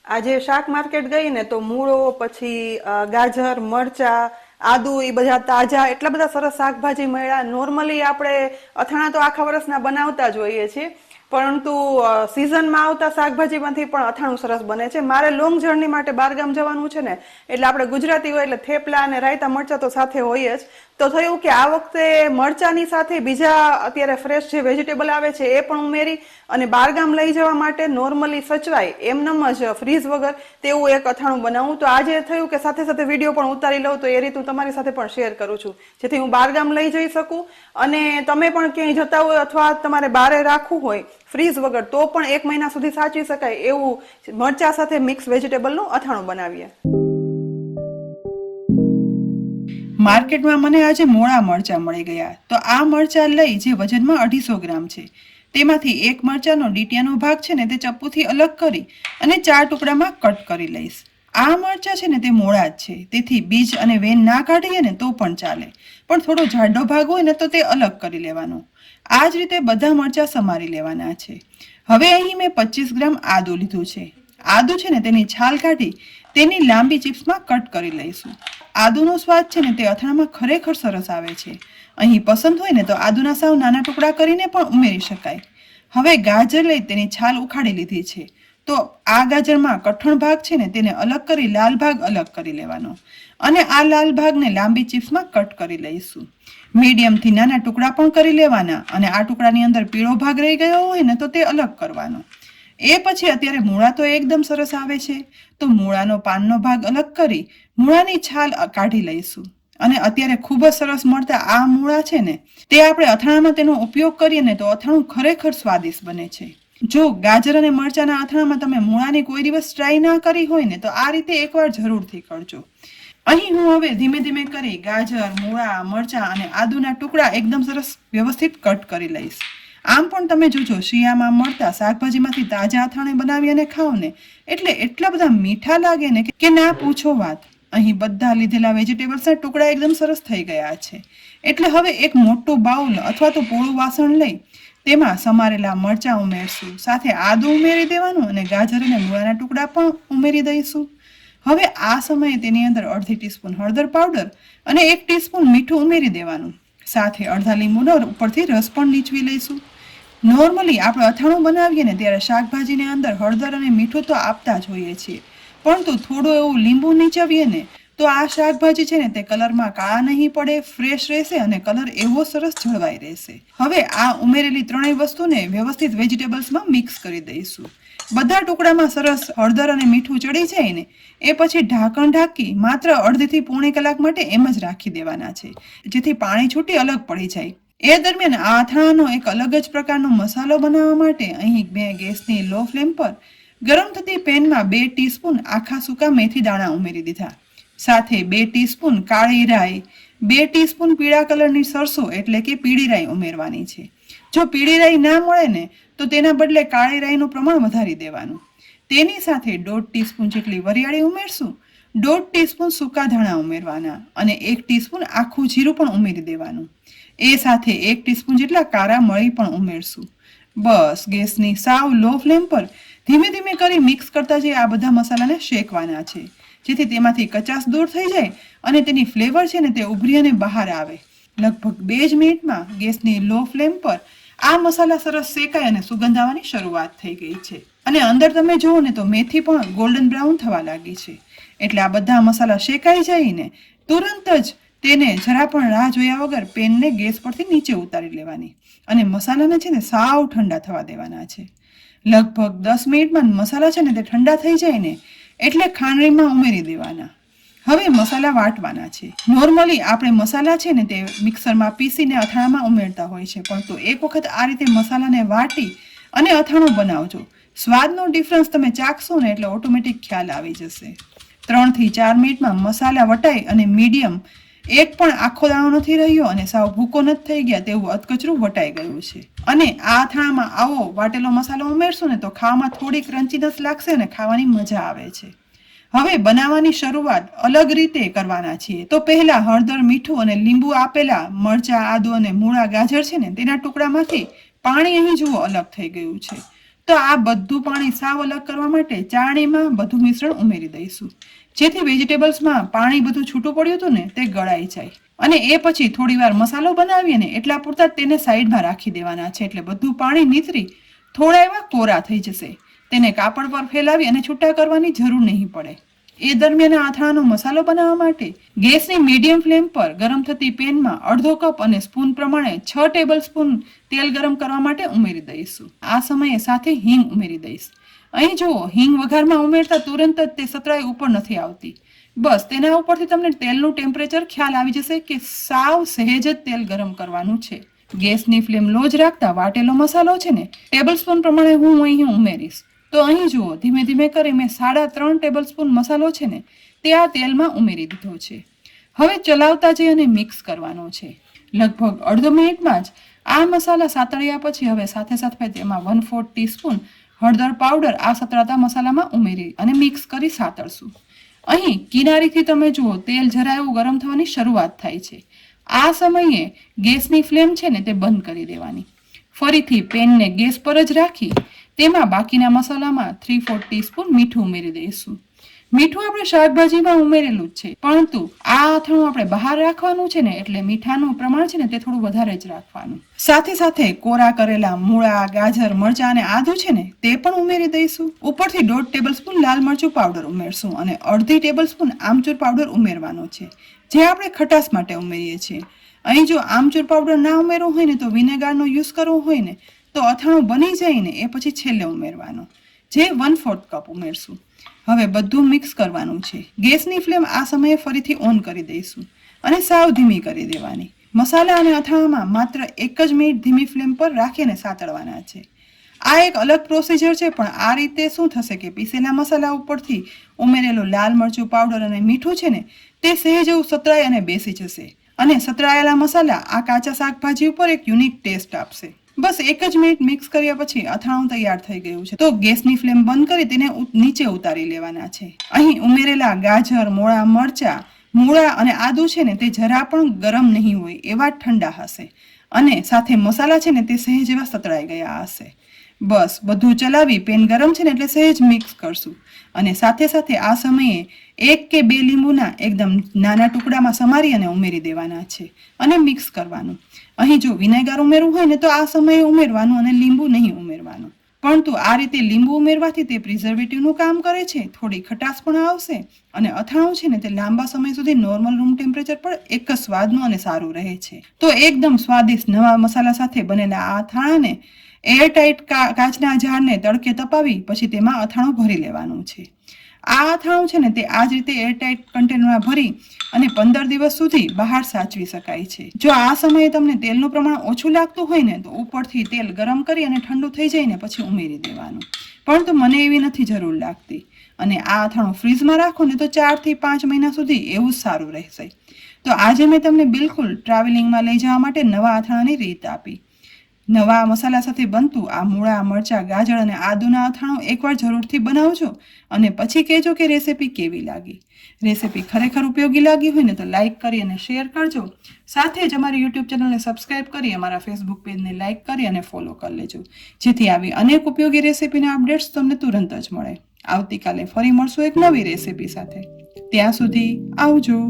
આજે શાક માર્કેટ ગઈ ને તો મૂળો પછી ગાજર મરચા આદુ એ બધા તાજા એટલા બધા સરસ શાકભાજી મળ્યા. નોર્મલી આપણે અથાણા તો આખા વર્ષના બનાવતા જ હોઈએ છીએ, પરંતુ સિઝનમાં આવતા શાકભાજીમાંથી પણ અથાણું સરસ બને છે. મારે લોંગ જર્ની માટે બહારગામ જવાનું છે ને, એટલે આપણે ગુજરાતી હોય એટલે થેપલા અને રાયતા મરચા તો સાથે હોય જ. તો થયું કે આ વખતે મરચાની સાથે બીજા અત્યારે ફ્રેશ જે વેજીટેબલ આવે છે એ પણ ઉમેરી અને બહારગામ લઈ જવા માટે નોર્મલી સચવાય એમનેમ જ ફ્રીઝ વગર તેવું એક અથાણું બનાવું. તો આજે થયું કે સાથે સાથે વિડીયો પણ ઉતારી લઉં, તો એ રીતે હું તમારી સાથે પણ શેર કરું છું, જેથી હું બહારગામ લઈ જઈ શકું અને તમે પણ ક્યાંય જતા હોય અથવા તમારે બારે રાખવું હોય ફ્રીઝ વગર તો પણ 1 મહિના સુધી સાચવી શકાય એવું મરચા સાથે મિક્સ વેજીટેબલનું અથાણું બનાવીએ. માર્કેટમાં મને આજે મોળા મરચા મળી ગયા. તો આ મરચા લઈ જે વજનમાં 250 ગ્રામ છે, તેમાંથી એક મરચાનો ડીટીયાનો ભાગ છે ને તે ચપ્પુથી અલગ કરી અને 4 ટુકડામાં કટ કરી લઈશ. આ મરચા છે ને તે મોળા જ છે, તેથી બીજ અને વેન ના કાઢીએ ને તો પણ ચાલે, પણ થોડો જાડો ભાગ હોય ને તો તે અલગ કરી લેવાનો. આ જ રીતે બધા મરચા સમારી લેવાના છે. હવે અહીં મેં 25 ગ્રામ આદુ લીધું છે. આદુ છે ને તેની છાલ કાઢી તેની લાંબી ચિપ્સમાં કટ કરી લઈશું. આદુનો સ્વાદ છે ને તે અથાણામાં ખરેખર સરસ આવે છે. અહીં પસંદ હોય ને તો આદુના સાવ નાના ટુકડા કરીને પણ ઉમેરી શકાય. હવે ગાજર લઈ તેની છાલ ઉખાડી લીધી છે. તો આ ગાજરમાં કઠણ ભાગ છે ને તેને અલગ કરી લાલ ભાગ અલગ કરી લેવાનો અને આ લાલ ભાગને લાંબી ચિપ્સમાં કટ કરી લઈશું. મીડિયમથી નાના ટુકડા પણ કરી લેવાના અને આ ટુકડાની અંદર પીળો ભાગ રહી ગયો હોય ને તો તે અલગ કરવાનો. એ પછી અત્યારે મૂળા તો એકદમ સરસ આવે છે, તો મૂળાનો પાનનો ભાગ અલગ કરી મૂળાની છાલ કાઢી લઈશું. અને અત્યારે ખૂબ જ સરસ મળતા આ મૂળા છે ને તે આપણે અથાણામાં તેનો ઉપયોગ કરીએ ને તો અથાણું ખરેખર સ્વાદિષ્ટ બને છે. જો ગાજર અને મરચાના અથાણામાં તમે મૂળાની કોઈ દિવસ ટ્રાય ના કરી હોય ને તો આ રીતે એકવાર જરૂરથી કરજો. અહીં હું હવે ધીમે ધીમે કરી ગાજર, મૂળા, મરચાં અને આદુના ટુકડા એકદમ સરસ વ્યવસ્થિત કટ કરી લઈશ. આમ પણ તમે જોજો શિયાળામાં મળતા શાકભાજીમાંથી તાજા અથાણા બનાવી અને ખાઓ ને એટલે એટલા બધા મીઠા લાગે ને કે ના પૂછો વાત. અહીં બધા લીધેલા વેજીટેબલ્સના ટુકડા એકદમ સરસ થઈ ગયા છે. એટલે હવે એક મોટું બાઉલ અથવા તો પોળું વાસણ લઈ તેમાં સમારેલા મરચાં ઉમેરશું, સાથે આદુ ઉમેરી દેવાનું અને ગાજર અને મૂળાના ટુકડા પણ ઉમેરી દઈશું. હવે આ સમયે તેની અંદર અડધી ટીસ્પૂન હળદર પાવડર અને 1 ટીસ્પૂન મીઠું ઉમેરી દેવાનું. સાથે અડધા લીંબુનો ઉપરથી રસ પણ નીચવી લઈશું. નોર્મલી આપણે અથાણું બનાવીએ ને ત્યારે શાકભાજીની અંદર હળદર અને મીઠું તો આપતા જ હોઈએ છીએ, પરંતુ થોડું એવું લીંબુ નીચવીએ ને તો આ શાકભાજી છે ને તે કલરમાં કાળા નહીં પડે, ફ્રેશ રહેશે અને કલર એવો સરસ જળવાઈ રહેશે. હવે આ ઉમેરેલી ત્રણેય વસ્તુને વ્યવસ્થિત વેજીટેબલ્સમાં મિક્સ કરી દઈશું. બધા ટુકડામાં સરસ હળદર અને મીઠું ચડી જાય ને એ પછી ઢાંકણ ઢાંકી માત્ર અડધીથી પોણી કલાક માટે એમ જ રાખી દેવાના છે, જેથી પાણી છૂટી અલગ પડી જાય. એ દરમિયાન આ અથાણાનો એક અલગ જ પ્રકારનો મસાલો બનાવવા માટે અહીં મેં ગેસની લો ફ્લેમ પર ગરમ થતી પેનમાં 2 ટીસ્પૂન આખા સૂકા મેથી દાણા ઉમેરી દીધા. સાથે 2 ટીસ્પૂન કાળી રાઈ, 2 ટીસ્પૂન પીળા કલરની સરસો એટલે કે પીળી રાઈ ઉમેરવાની છે. જો પીળી રાઈ ના મળે ને તો તેના બદલે કાળી રાઈનું પ્રમાણ વધારી દેવાનું. તેની સાથે 1.5 ટીસ્પૂન જેટલી વરિયાળી ઉમેરશું, 1.5 ટીસ્પૂન સૂકા ધાણા ઉમેરવાના અને 1 ટીસ્પૂન આખું જીરું પણ ઉમેરી દેવાનું. એ સાથે 1 ટીસ્પૂન જેટલા કાળા મરી પણ ઉમેરશું. બસ ગેસની સાવ લો ફ્લેમ પર ધીમે ધીમે કરી મિક્સ કરતા જઈ આ બધા મસાલાને શેકવાના છે, જેથી તેમાંથી કચાશ દૂર થઈ જાય અને તેની ફ્લેવર છે ને તે ઉભરી અને બહાર આવે. લગભગ 2 જ મિનિટમાં ગેસની લો ફ્લેમ પર આ મસાલા સરસ શેકાય અને સુગંધ આવવાની શરૂઆત થઈ ગઈ છે અને અંદર તમે જુઓ ને તો મેથી પણ ગોલ્ડન બ્રાઉન થવા લાગી છે. એટલે આ બધા મસાલા શેકાઈ જાય ને તુરંત જ તેને જરા પણ રાહ જોયા વગર પેનને ગેસ પરથી નીચે ઉતારી લેવાની અને મસાલાને છે ને સાવ ઠંડા થવા દેવાના છે. લગભગ 10 મિનિટમાં મસાલા છે ને તે ઠંડા થઈ જાય ને એટલે ખાંડણીમાં ઉમેરી દેવાના. હવે મસાલા વાટવાના છે. નોર્મલી આપણે મસાલા છે ને તે મિક્સરમાં પીસીને અથાણામાં ઉમેરતા હોય છે, પણ તો એક વખત આ રીતે મસાલાને વાટી અને અથાણું બનાવજો. સ્વાદનો ડિફરન્સ તમે ચાખશો ને એટલે ઓટોમેટિક ખ્યાલ આવી જશે. 3 થી 4 મિનિટમાં મસાલા વટાઈ અને મીડિયમ એક પણ આખો દાણો નથી રહ્યો અને સાવ ભૂકો નથી થઈ ગયા તેવું અધકચરું વટાઈ ગયું છે. અને આ અથાણામાં આવો વાટેલો મસાલો ઉમેરશું ને તો ખાવામાં થોડી ક્રન્ચીનેસ લાગશે અને ખાવાની મજા આવે છે. હવે બનાવવાની શરૂઆત અલગ રીતે કરવાના છીએ. તો પહેલા હળદર, મીઠું અને લીંબુ આપેલા મરચા, આદુ અને મૂળા, ગાજર છે ને તેના ટુકડામાંથી પાણી અહીં જુઓ અલગ થઈ ગયું છે. તો આ બધું પાણી સાવ અલગ કરવા માટે ચાળણીમાં બધું મિશ્રણ ઉમેરી દઈશું, જેથી વેજીટેબલ્સમાં પાણી બધું છૂટું પડ્યું હતું ને તે ગળાઈ જાય. અને એ પછી થોડી વાર મસાલો બનાવીએ ને એટલા પૂરતા તેને સાઈડમાં રાખી દેવાના છે, એટલે બધું પાણી નીતરી થોડા એવા કોરા થઈ જશે. તેને કાપડ પર ફેલાવી અને છૂટા કરવાની જરૂર નહીં પડે. એ દરમિયાન આથાણાનો મસાલો બનાવવા માટે ગેસની મીડિયમ ફ્લેમ પર ગરમ થતી પેનમાં અડધો કપ અને સ્પૂન પ્રમાણે 6 ટેબલ સ્પૂન તેલ ગરમ કરવા માટે ઉમેરી દઈશું. આ સમયે સાથે હિંગ ઉમેરી દઈશ. અહીં જુઓ, હિંગ વઘારમાં ઉમેરતા તુરંત જ તે સતરાઈ ઉપર નથી આવતી. બસ તેના ઉપરથી તમને તેલનું ટેમ્પરેચર ખ્યાલ આવી જશે કે સાવ સહેજ જ તેલ ગરમ કરવાનું છે. ગેસની ફ્લેમ લો જ રાખતા વાટેલો મસાલો છે ને ટેબલ સ્પૂન પ્રમાણે હું અહીં ઉમેરીશ. તો અહીં જુઓ, ધીમે ધીમે કરી મેં 3.5 ટેબલ સ્પૂન મસાલો છે ને તે આ તેલમાં ઉમેરી દીધો છે. હવે ચલાવતા જઈ અને મિક્સ કરવાનો છે. લગભગ અડધો મિનિટમાં જ આ મસાલા સાતળ્યા પછી હવે સાથે સાથે તેમાં 1/4 ટીસ્પૂન હળદર પાવડર આ સતળાતા મસાલામાં ઉમેરી અને મિક્સ કરી સાતળશું. અહીં કિનારીથી તમે જુઓ તેલ જરા એવું ગરમ થવાની શરૂઆત થાય છે. આ સમયે ગેસની ફ્લેમ છે ને તે બંધ કરી દેવાની. ફરીથી પેનને ગેસ પર જ રાખી તેમાં બાકીના મસાલામાં 3/4 ટીસ્પૂન મીઠું ઉમેરી દઈશું. મીઠું આપણે શાકભાજીમાં ઉમેરેલું જ છે, પરંતુ આ અથાણું આપણે બહાર રાખવાનું છે ને એટલે મીઠાનું પ્રમાણ છે ને તે થોડું વધારે જ રાખવાનું. સાથે સાથે કોરા કરેલા મૂળા, ગાજર, મરચાં અને આદુ છે ને તે પણ ઉમેરી દઈશું. ઉપરથી 1/2 ટેબલ સ્પૂન લાલ મરચું પાવડર ઉમેરશું અને અડધી ટેબલ સ્પૂન આમચૂર પાવડર ઉમેરવાનો છે, જે આપણે ખટાશ માટે ઉમેરીએ છીએ. અહીં જો આમચૂર પાવડર ના ઉમેરવું હોય ને તો વિનેગારનો યુઝ કરવો હોય ને તો અથાણું બની જાય ને એ પછી છેલ્લે ઉમેરવાનો, જે 1/4 કપ ઉમેરશું. હવે બધું મિક્સ કરવાનું છે. ગેસની ફ્લેમ આ સમયે ફરીથી ઓન કરી દઈશું અને સાવ ધીમી કરી દેવાની. મસાલા અને અથાણામાં માત્ર 1 જ મિનિટ ધીમી ફ્લેમ પર રાખીને સાતળવાના છે. આ એક અલગ પ્રોસિજર છે, પણ આ રીતે શું થશે કે પીસેલા મસાલા ઉપરથી ઉમેરેલું લાલ મરચું પાવડર અને મીઠું છે ને તે સહેજ એવું સતરાય અને બેસી જશે, અને સતરાયેલા મસાલા આ કાચા શાકભાજી ઉપર એક યુનિક ટેસ્ટ આપશે. બસ 1 જ મિનિટ મિક્સ કર્યા પછી અથાણું તૈયાર થઈ ગયું છે. તો ગેસની ફ્લેમ બંધ કરી તેને નીચે ઉતારી લેવાના છે. અહીં ઉમેરેલા ગાજર, મોળા મરચા, મૂળા અને આદુ છે ને તે જરા પણ ગરમ નહીં હોય એવા ઠંડા હશે, અને સાથે મસાલા છે ને તે સહેજ એવા સતળાઈ ગયા હશે. બસ બધું ચલાવી પેન ગરમ છે ને એટલે સહેજ મિક્સ કરશું, અને સાથે સાથે આ સમયે 1 કે 2 લીંબુના એકદમ નાના ટુકડામાં સમારી અને ઉમેરી દેવાના છે અને મિક્સ કરવાનું. અહીં જો વિનેગર ઉમેરવું હોય ને તો આ સમયે ઉમેરવાનું અને લીંબુ નહીં ઉમેરવાનું, પરંતુ આ રીતે લીંબુ ઉમેરવાથી તે પ્રિઝર્વેટિવનું કામ કરે છે, થોડી ખટાશ પણ આવશે, અને અથાણું છે ને તે લાંબા સમય સુધી નોર્મલ રૂમ ટેમ્પરેચર પર એક જ સ્વાદનું અને સારું રહે છે. તો એકદમ સ્વાદિષ્ટ નવા મસાલા સાથે બનેલા આ અથાણાને એરટાઇટ કાચના જારને તડકે તપાવી પછી તેમાં અથાણું ભરી લેવાનું છે. આ અથાણું છે ને તે આ જ રીતે એરટાઇટ કન્ટેનરમાં ભરી અને 15 દિવસ સુધી બહાર સાચવી શકાય છે. જો આ સમયે તમને તેલનું પ્રમાણ ઓછું લાગતું હોય ને તો ઉપરથી તેલ ગરમ કરી અને ઠંડુ થઈ જાય ને પછી ઉમેરી દેવાનું, પરંતુ મને એવી નથી જરૂર લાગતી. અને આ અથાણું ફ્રીઝમાં રાખો ને તો 4 થી 5 મહિના સુધી એવું જ સારું રહેશે. તો આજે મેં તમને બિલકુલ ટ્રાવેલિંગમાં લઈ જવા માટે નવા અથાણાની રીત આપી. નવા મસાલા સાથે બનતું આ મૂળા, મરચાં, ગાજર અને આદુના અથાણું એકવાર જરૂરથી બનાવજો અને પછી કહેજો કે રેસીપી કેવી લાગી. રેસીપી ખરેખર ઉપયોગી લાગી હોય ને તો લાઇક કરી અને શેર કરજો. સાથે જ અમારી યુટ્યુબ ચેનલને સબસ્ક્રાઇબ કરી અમારા ફેસબુક પેજને લાઇક કરી અને ફોલો કરી લેજો, જેથી આવી અનેક ઉપયોગી રેસીપીના અપડેટ્સ તમને તુરંત જ મળે. આવતીકાલે ફરી મળશું એક નવી રેસીપી સાથે. ત્યાં સુધી આવજો.